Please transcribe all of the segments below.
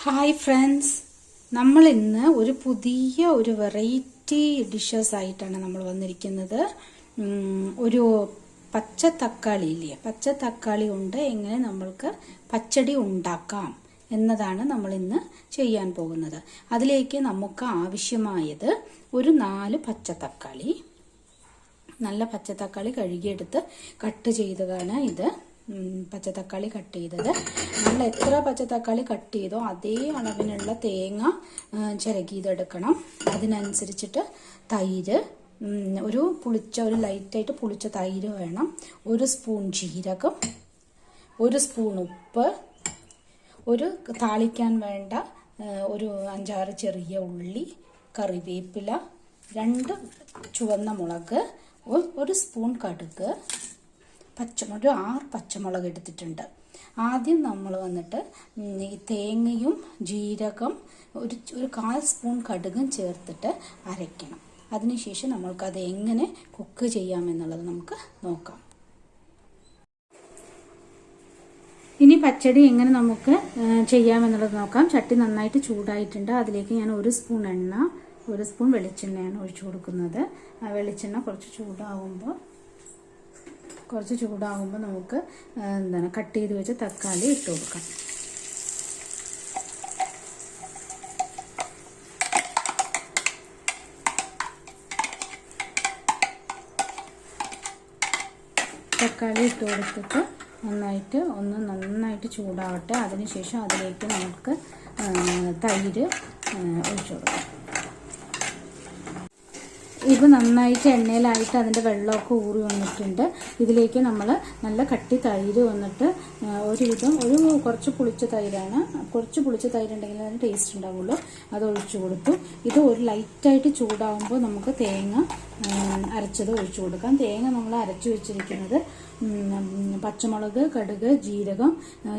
Hi friends, നമ്മൾ ഇന്ന് ഒരു പുതിയ വെറൈറ്റി ഡിഷസ് ആയിട്ടാണ് നമ്മൾ വന്നിരിക്കുന്നത്. ഒരു പച്ച തക്കാളി ഇല്ലേ, പച്ച തക്കാളി കൊണ്ട് എങ്ങനെ നമ്മൾക്ക് പച്ചടി ഉണ്ടാക്കാം എന്നതാണ് നമ്മൾ ഇന്ന് ചെയ്യാൻ പോകുന്നത്. അതിലേക്ക് നമുക്ക് ആവശ്യമായത് ഒരു 4 പച്ചത്തക്കാളി, നല്ല പച്ചത്തക്കാളി കഴുകിയെടുത്ത് കട്ട് ചെയ്തതാണ് ഇത്. പച്ചത്തക്കാളി കട്ട് ചെയ്തത്. നമ്മൾ എത്ര പച്ചത്തക്കാളി കട്ട് ചെയ്തോ അതേ അളവിനുള്ള തേങ്ങ ചിരകിയതെടുക്കണം. അതിനനുസരിച്ചിട്ട് തൈര്, ഒരു ലൈറ്റായിട്ട് പുളിച്ച തൈര് വേണം. 1 സ്പൂൺ ജീരകം, 1 സ്പൂൺ ഉപ്പ്, ഒരു താളിക്കാൻ വേണ്ട ഒരു 5-6 ചെറിയ ഉള്ളി, കറിവേപ്പില, 2 ചുവന്ന മുളക്, 1 സ്പൂൺ കടുക്, പച്ചമുളക്, 6 പച്ചമുളക് എടുത്തിട്ടുണ്ട്. ആദ്യം നമ്മൾ വന്നിട്ട് ഈ തേങ്ങയും ജീരകം ഒരു 1/4 സ്പൂൺ കടുകും ചേർത്തിട്ട് അരയ്ക്കണം. അതിനുശേഷം നമ്മൾക്കത് എങ്ങനെ കുക്ക് ചെയ്യാമെന്നുള്ളത് നമുക്ക് നോക്കാം. ഇനി പച്ചടി എങ്ങനെ നമുക്ക് ചെയ്യാമെന്നുള്ളത് നോക്കാം. ചട്ടി നന്നായിട്ട് ചൂടായിട്ടുണ്ട്. അതിലേക്ക് ഞാൻ 1 സ്പൂൺ എണ്ണ, 1 സ്പൂൺ വെളിച്ചെണ്ണയാണ് ഒഴിച്ചു കൊടുക്കുന്നത്. ആ വെളിച്ചെണ്ണ കുറച്ച് ചൂടാവുമ്പോൾ നമുക്ക് കട്ട് ചെയ്ത് വെച്ച തക്കാളി ഇട്ട് കൊടുക്കാം. തക്കാളി ഇട്ട് കൊടുത്തിട്ട് നന്നായിട്ട് ചൂടാവട്ടെ. അതിനുശേഷം അതിലേക്ക് നമുക്ക് തൈര് ഒഴിച്ചു കൊടുക്കാം. ഇത് നന്നായിട്ട് എണ്ണയിലായിട്ട് അതിൻ്റെ വെള്ളമൊക്കെ ഊറി വന്നിട്ടുണ്ട്. ഇതിലേക്ക് നമ്മൾ നല്ല കട്ടി തൈര് വന്നിട്ട് കുറച്ച് പുളിച്ച തൈരാണ്. കുറച്ച് പുളിച്ച തൈരുണ്ടെങ്കിൽ അതിന് ടേസ്റ്റ് ഉണ്ടാവുള്ളൂ. അത് ഒഴിച്ചു കൊടുത്തു. ഇത് ലൈറ്റായിട്ട് ചൂടാവുമ്പോൾ നമുക്ക് തേങ്ങ അരച്ചത് ഒഴിച്ചു കൊടുക്കാം. തേങ്ങ നമ്മൾ അരച്ചു വെച്ചിരിക്കുന്നത് പച്ചമുളക്, കടുക്, ജീരകം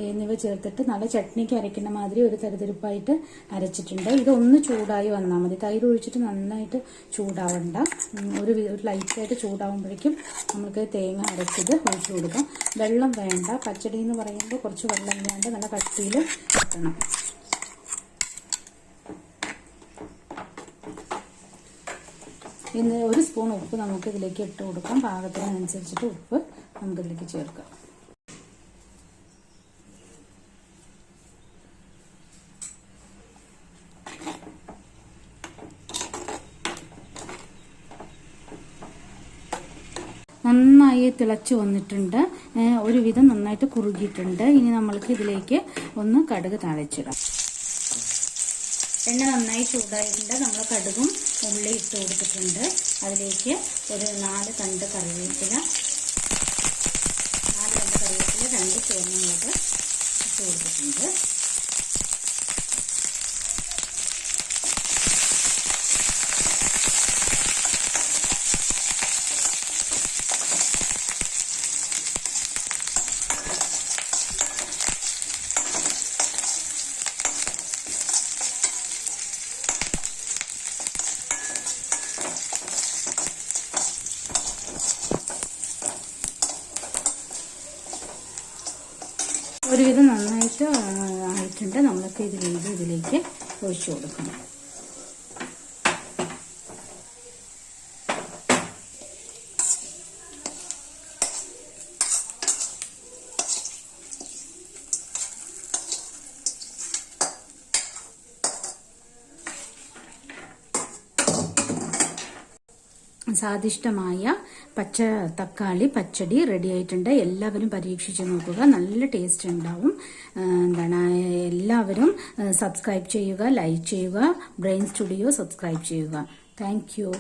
എന്നിവ ചേർത്തിട്ട് നല്ല ചട്നിക്ക് അരയ്ക്കുന്ന മാതിരി ഒരു തരിതരിപ്പായിട്ട് അരച്ചിട്ടുണ്ട്. ഇതൊന്ന് ചൂടായി വന്നാൽ മതി. തൈര് ഒഴിച്ചിട്ട് നന്നായിട്ട് ചൂടാവണ്ട. ഒരു ലൈറ്റായിട്ട് ചൂടാവുമ്പോഴേക്കും നമുക്ക് തേങ്ങ അരച്ചത് ഒഴിച്ചു കൊടുക്കാം. വെള്ളം വേണ്ട. പച്ചടി എന്ന് പറയുമ്പോൾ കുറച്ച് വെള്ളം ഇല്ലാണ്ട് നല്ല കട്ടിയിൽ കിട്ടണം. ഇന്ന് 1 സ്പൂൺ ഉപ്പ് നമുക്ക് ഇതിലേക്ക് ഇട്ട് കൊടുക്കാം. പാകത്തിനനുസരിച്ചിട്ട് ഉപ്പ് നമുക്കിതിലേക്ക് ചേർക്കാം. നന്നായി തിളച്ച് വന്നിട്ടുണ്ട്. ഒരുവിധം നന്നായിട്ട് കുറുകിയിട്ടുണ്ട്. ഇനി നമ്മൾക്ക് ഇതിലേക്ക് ഒന്ന് കടുക് താളിച്ചിടാം. എണ്ണ നന്നായി ചൂടായിട്ടുണ്ട്. നമ്മൾ കടുകും ഉള്ളി ഇട്ട് കൊടുത്തിട്ടുണ്ട്. അതിലേക്ക് ഒരു 4 തണ്ട് കറിവേപ്പില, 2 ചുവന്ന മുളക് ഇട്ട് കൊടുത്തിട്ടുണ്ട്. ഒരുവിധം നന്നായിട്ട് ആയിട്ടുണ്ട്. നമ്മൾക്ക് ഇതിലേക്ക് ഒഴിച്ചു കൊടുക്കണം. സ്വാദിഷ്ടമായ പച്ച തക്കാളി പച്ചടി റെഡി ആയിട്ടുണ്ട്. എല്ലാവരും പരീക്ഷിച്ച് നോക്കുക. നല്ല ടേസ്റ്റ് ഉണ്ടാവും. എല്ലാവരും സബ്സ്ക്രൈബ് ചെയ്യുക, ലൈക്ക് ചെയ്യുക. ബ്രെയിൻ സ്റ്റുഡിയോ സബ്സ്ക്രൈബ് ചെയ്യുക. Thank you.